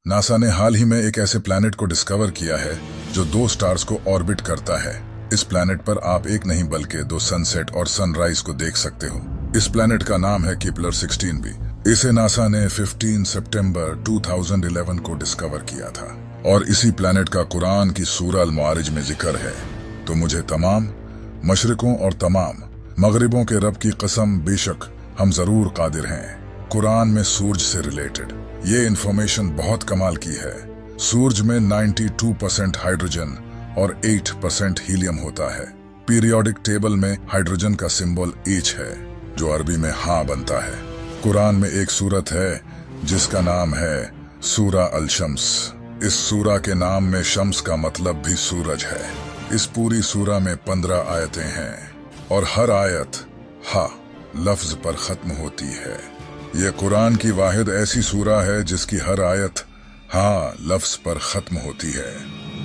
NASA ने हाल ही में एक ऐसे प्लैनेट को डिस्कवर किया है जो दो स्टार्स को ऑर्बिट करता है। इस प्लैनेट पर आप एक नहीं बल्कि दो सनसेट और सनराइज को देख सकते हो। इस प्लैनेट का नाम है केपलर 16b। इसे नासा ने 15 सितंबर 2011 को डिस्कवर किया था और इसी प्लैनेट का कुरान की सूरह अल मुआरिज में जिक्र है। तो मुझे तमाम मशरिकों और तमाम मगरिबों के रब की कसम, बेशक हम जरूर कादिर हैं। कुरान में सूरज से रिलेटेड ये इंफॉर्मेशन बहुत कमाल की है। सूरज में 92% हाइड्रोजन और 8% हीलियम होता है। पीरियोडिक टेबल में हाइड्रोजन का सिंबल H है जो अरबी में हाँ बनता है। कुरान में एक सूरत है जिसका नाम है सूरह अल शम्स। इस सूरह के नाम में शम्स का मतलब भी सूरज है। इस पूरी सूरह में 15 आयतें हैं और हर आयत हा लफ्ज पर खत्म होती है। ये कुरान की वाहिद ऐसी सूरह है जिसकी हर आयत हाँ लफ्ज पर खत्म होती है।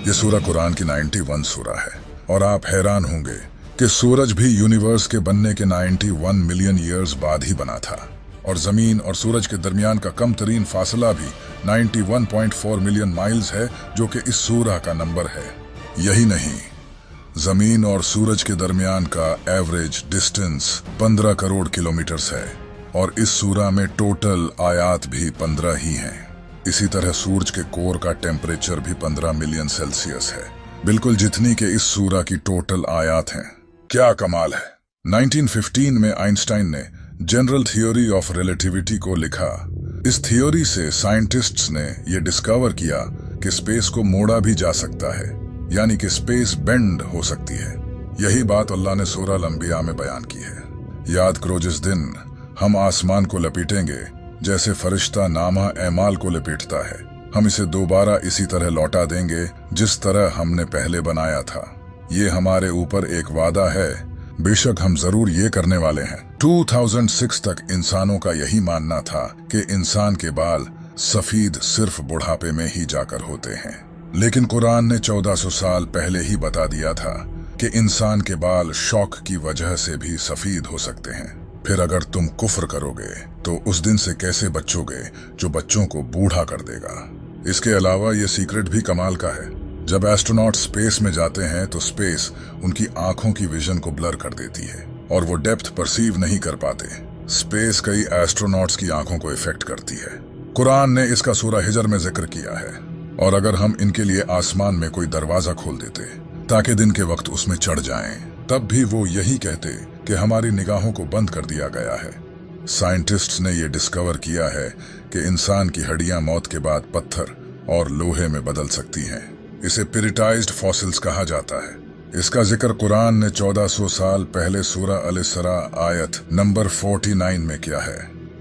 ये सूरह कुरान की 91 सूरह है और आप हैरान होंगे कि सूरज भी यूनिवर्स के बनने के 91 मिलियन ईयर्स बाद ही बना था और जमीन और सूरज के दरमियान का कम तरीन फासला भी 91.4 मिलियन माइल्स है जो कि इस सूरह का नंबर है। यही नहीं, जमीन और सूरज के दरमियान का एवरेज डिस्टेंस 15 करोड़ किलोमीटर्स है और इस सूरह में टोटल आयात भी 15 ही हैं। इसी तरह सूरज के कोर का टेम्परेचर भी 15 मिलियन सेल्सियस है, बिल्कुल जितनी के इस सूरह की टोटल आयात हैं। क्या कमाल है। 1915 में आइंस्टाइन ने जनरल थ्योरी ऑफ रिलेटिविटी को लिखा। इस थ्योरी से साइंटिस्ट्स ने यह डिस्कवर किया कि स्पेस को मोड़ा भी जा सकता है, यानी कि स्पेस बेंड हो सकती है। यही बात अल्लाह ने सूरह अल अंबिया में बयान की है। याद करो, जिस दिन हम आसमान को लपेटेंगे जैसे फरिश्ता नामा एमाल को लपेटता है, हम इसे दोबारा इसी तरह लौटा देंगे जिस तरह हमने पहले बनाया था। ये हमारे ऊपर एक वादा है, बेशक हम जरूर ये करने वाले हैं। 2006 तक इंसानों का यही मानना था कि इंसान के बाल सफेद सिर्फ बुढ़ापे में ही जाकर होते हैं, लेकिन कुरान ने 1400 साल पहले ही बता दिया था कि इंसान के बाल शौक की वजह से भी सफेद हो सकते हैं। फिर अगर तुम कुफ्र करोगे तो उस दिन से कैसे बचोगे जो बच्चों को बूढ़ा कर देगा। इसके अलावा ये सीक्रेट भी कमाल का है। जब एस्ट्रोनॉट स्पेस में जाते हैं तो स्पेस उनकी आंखों की विजन को ब्लर कर देती है और वो डेप्थ परसीव नहीं कर पाते। स्पेस कई एस्ट्रोनॉट्स की आंखों को इफेक्ट करती है। कुरान ने इसका सूरह हिजर में जिक्र किया है। और अगर हम इनके लिए आसमान में कोई दरवाजा खोल देते ताकि दिन के वक्त उसमें चढ़ जाएं, तब भी वो यही कहते कि हमारी निगाहों को बंद कर दिया गया है। साइंटिस्ट्स ने यह डिस्कवर किया है कि इंसान की हड्डियां मौत के बाद पत्थर और लोहे में बदल सकती हैं। इसे पिरिटाइज्ड फॉसिल्स कहा जाता है। इसका जिक्र कुरान ने 1400 साल पहले सूरह अल इसरा आयत नंबर 49 में किया है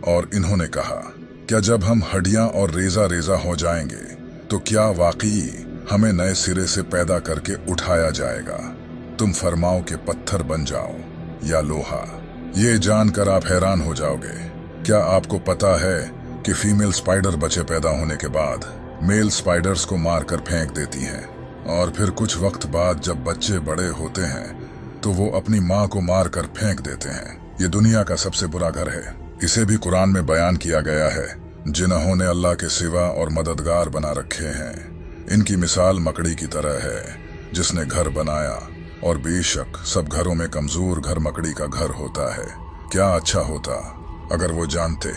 और इन्होंने कहा, क्या जब हम हड्डियां और रेजा रेजा हो जाएंगे तो क्या वाकई हमें नए सिरे से पैदा करके उठाया जाएगा? तुम फरमाओ कि पत्थर बन जाओ या लोहा। ये जानकर आप हैरान हो जाओगे। क्या आपको पता है कि फीमेल स्पाइडर बच्चे पैदा होने के बाद मेल स्पाइडर्स को मारकर फेंक देती हैं और फिर कुछ वक्त बाद जब बच्चे बड़े होते हैं तो वो अपनी माँ को मारकर फेंक देते हैं। ये दुनिया का सबसे बुरा घर है। इसे भी कुरान में बयान किया गया है। जिन्होंने अल्लाह के सिवा और मददगार बना रखे हैं, इनकी मिसाल मकड़ी की तरह है जिसने घर बनाया, और बेशक सब घरों में कमजोर घर मकड़ी का घर होता है। क्या अच्छा होता अगर वो जानते।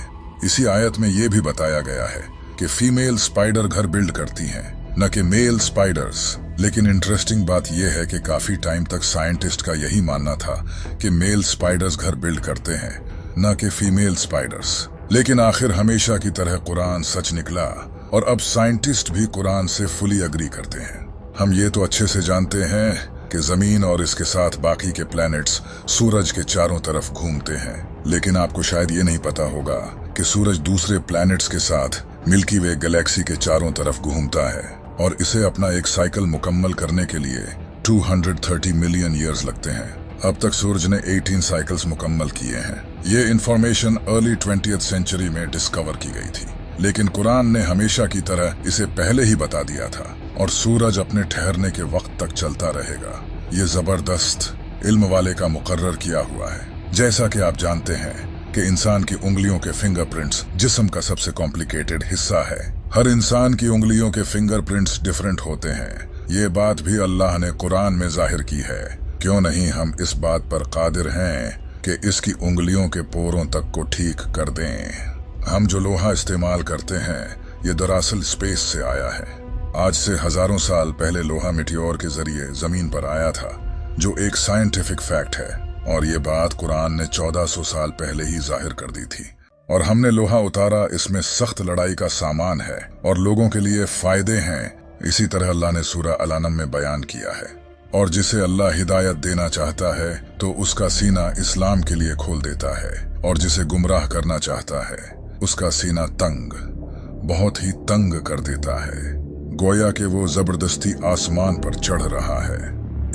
इसी आयत में ये भी बताया गया है कि फीमेल स्पाइडर घर बिल्ड करती हैं, न कि मेल स्पाइडर्स। लेकिन इंटरेस्टिंग बात यह है कि काफी टाइम तक साइंटिस्ट का यही मानना था कि मेल स्पाइडर्स घर बिल्ड करते हैं, न कि फीमेल स्पाइडर्स। लेकिन आखिर हमेशा की तरह कुरान सच निकला और अब साइंटिस्ट भी कुरान से फुली अग्री करते हैं। हम ये तो अच्छे से जानते हैं कि जमीन और इसके साथ बाकी के प्लैनेट्स सूरज के चारों तरफ घूमते हैं, लेकिन आपको शायद ये नहीं पता होगा कि सूरज दूसरे प्लैनेट्स के साथ मिल्की वे गैलेक्सी के चारों तरफ घूमता है और इसे अपना एक साइकिल मुकम्मल करने के लिए 230 मिलियन ईयर्स लगते हैं। अब तक सूरज ने 18 साइकिल्स मुकम्मल किए हैं। ये इंफॉर्मेशन अर्ली 20th सेंचुरी में डिस्कवर की गई थी, लेकिन कुरान ने हमेशा की तरह इसे पहले ही बता दिया था और सूरज अपने ठहरने के वक्त तक चलता रहेगा। ये जबरदस्त इल्म वाले का मुकर्रर किया हुआ है। जैसा कि आप जानते हैं कि इंसान की उंगलियों के फिंगरप्रिंट्स जिस्म का सबसे कॉम्प्लिकेटेड हिस्सा है। हर इंसान की उंगलियों के फिंगरप्रिंट्स डिफरेंट होते हैं। ये बात भी अल्लाह ने कुरान में जाहिर की है। क्यों नहीं हम इस बात पर कादिर हैं कि इसकी उंगलियों के पोरों तक को ठीक कर दें। हम जो लोहा इस्तेमाल करते हैं ये दरअसल स्पेस से आया है। आज से हजारों साल पहले लोहा मिटियोर के जरिए जमीन पर आया था, जो एक साइंटिफिक फैक्ट है, और ये बात कुरान ने 1400 साल पहले ही जाहिर कर दी थी। और हमने लोहा उतारा, इसमें सख्त लड़ाई का सामान है और लोगों के लिए फायदे हैं। इसी तरह अल्लाह ने सूरह अल-अनम में बयान किया है। और जिसे अल्लाह हिदायत देना चाहता है तो उसका सीना इस्लाम के लिए खोल देता है, और जिसे गुमराह करना चाहता है उसका सीना तंग, बहुत ही तंग कर देता है, गोया कि वो जबरदस्ती आसमान पर चढ़ रहा है।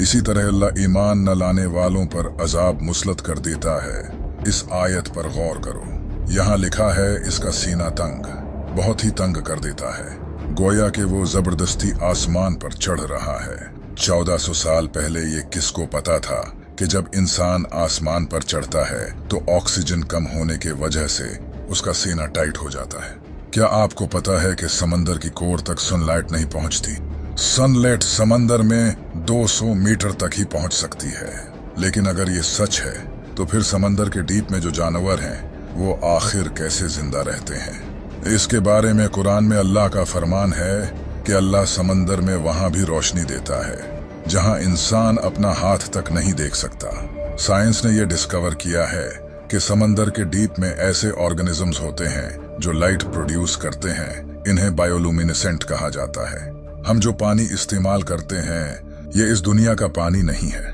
इसी तरह अल्लाह ईमान न लाने वालों पर अजाब मुसलत कर देता है। इस आयत पर गौर करो, यहाँ लिखा है इसका सीना तंग, बहुत ही तंग कर देता है, गोया कि वो जबरदस्ती आसमान पर चढ़ रहा है। 1400 साल पहले ये किसको पता था कि जब इंसान आसमान पर चढ़ता है तो ऑक्सीजन कम होने के वजह से उसका सीना टाइट हो जाता है। क्या आपको पता है कि समंदर की कोर तक सनलाइट नहीं पहुंचती? सनलाइट समंदर में 200 मीटर तक ही पहुंच सकती है। लेकिन अगर ये सच है तो फिर समंदर के डीप में जो जानवर हैं वो आखिर कैसे जिंदा रहते हैं? इसके बारे में कुरान में अल्लाह का फरमान है कि अल्लाह समंदर में वहां भी रोशनी देता है जहां इंसान अपना हाथ तक नहीं देख सकता। साइंस ने यह डिस्कवर किया है कि समंदर के डीप में ऐसे ऑर्गेनिजम्स होते हैं जो लाइट प्रोड्यूस करते हैं। इन्हें बायोलुमिनेसेंट कहा जाता है। हम जो पानी इस्तेमाल करते हैं ये इस दुनिया का पानी नहीं है।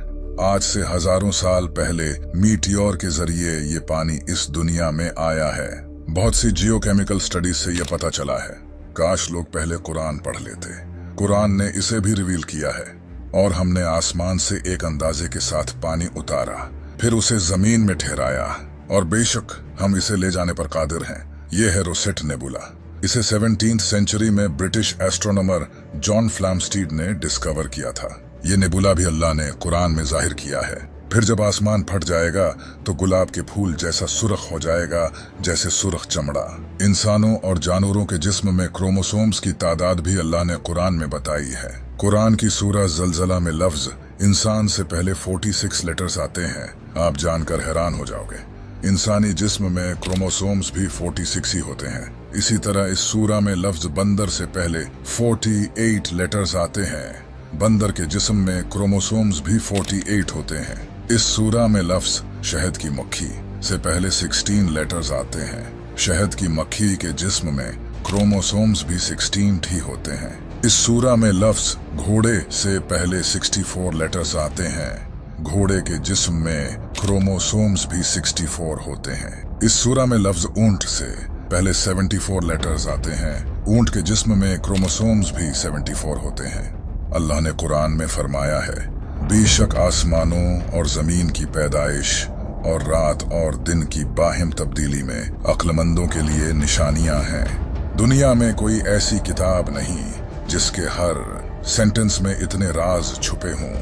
आज से हजारों साल पहले मीटियोर के जरिए ये पानी इस दुनिया में आया है। बहुत सी जियोकेमिकल स्टडीज से यह पता चला है। काश लोग पहले कुरान पढ़ लेते। कुरान ने इसे भी रिवील किया है। और हमने आसमान से एक अंदाजे के साथ पानी उतारा, फिर उसे जमीन में ठहराया, और बेशक हम इसे ले जाने पर कादिर हैं। ये है रोसेट नेबुला। इसे 17th सेंचुरी में ब्रिटिश एस्ट्रोनॉमर जॉन फ्लैमस्टीड ने डिस्कवर किया था। ये नेबुला भी अल्लाह ने कुरान में जाहिर किया है। फिर जब आसमान फट जाएगा तो गुलाब के फूल जैसा सुर्ख हो जाएगा, जैसे सुर्ख चमड़ा। इंसानों और जानवरों के जिस्म में क्रोमोसोम्स की तादाद भी अल्लाह ने कुरान में बताई है। कुरान की सूरह ज़लज़ला में लफ्ज इंसान से पहले 46 लेटर्स आते हैं। आप जानकर हैरान हो जाओगे। इंसानी जिस्म में क्रोमोसोम्स भी 46 ही होते हैं। इसी तरह इस सूरह में लफ्ज बंदर से पहले 48 लेटर्स आते हैं। बंदर के जिस्म में क्रोमोसोम्स भी 48 होते हैं। इस सूरह में लफ्ज शहद की मक्खी से पहले 16 लेटर्स आते हैं। शहद की मक्खी के जिस्म में क्रोमोसोम्स भी 16 ही होते हैं। इस सूरह में लफ्ज घोड़े से पहले 64 लेटर्स आते हैं। घोड़े के जिस्म में क्रोमोसोम्स भी 64 होते हैं। इस सूरह में लफ्ज ऊंट से पहले 74 लेटर्स आते हैं। ऊंट के जिस्म में क्रोमोसोम्स भी 74 होते हैं। अल्लाह ने कुरान में फरमाया है, बेशक आसमानों और जमीन की पैदाइश और रात और दिन की बाहिम तब्दीली में अक्लमंदों के लिए निशानियां हैं। दुनिया में कोई ऐसी किताब नहीं जिसके हर सेंटेंस में इतने राज छुपे हों।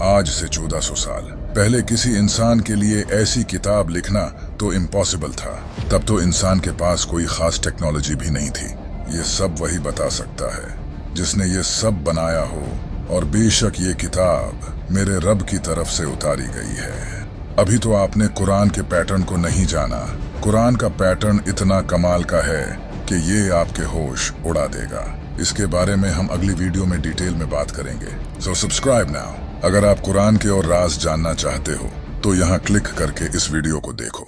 आज से 1400 साल पहले किसी इंसान के लिए ऐसी किताब लिखना तो इम्पॉसिबल था। तब तो इंसान के पास कोई खास टेक्नोलॉजी भी नहीं थी। ये सब वही बता सकता है जिसने ये सब बनाया हो, और बेशक ये किताब मेरे रब की तरफ से उतारी गई है। अभी तो आपने कुरान के पैटर्न को नहीं जाना। कुरान का पैटर्न इतना कमाल का है कि ये आपके होश उड़ा देगा। इसके बारे में हम अगली वीडियो में डिटेल में बात करेंगे। So subscribe now. अगर आप कुरान के और राज जानना चाहते हो तो यहाँ क्लिक करके इस वीडियो को देखो।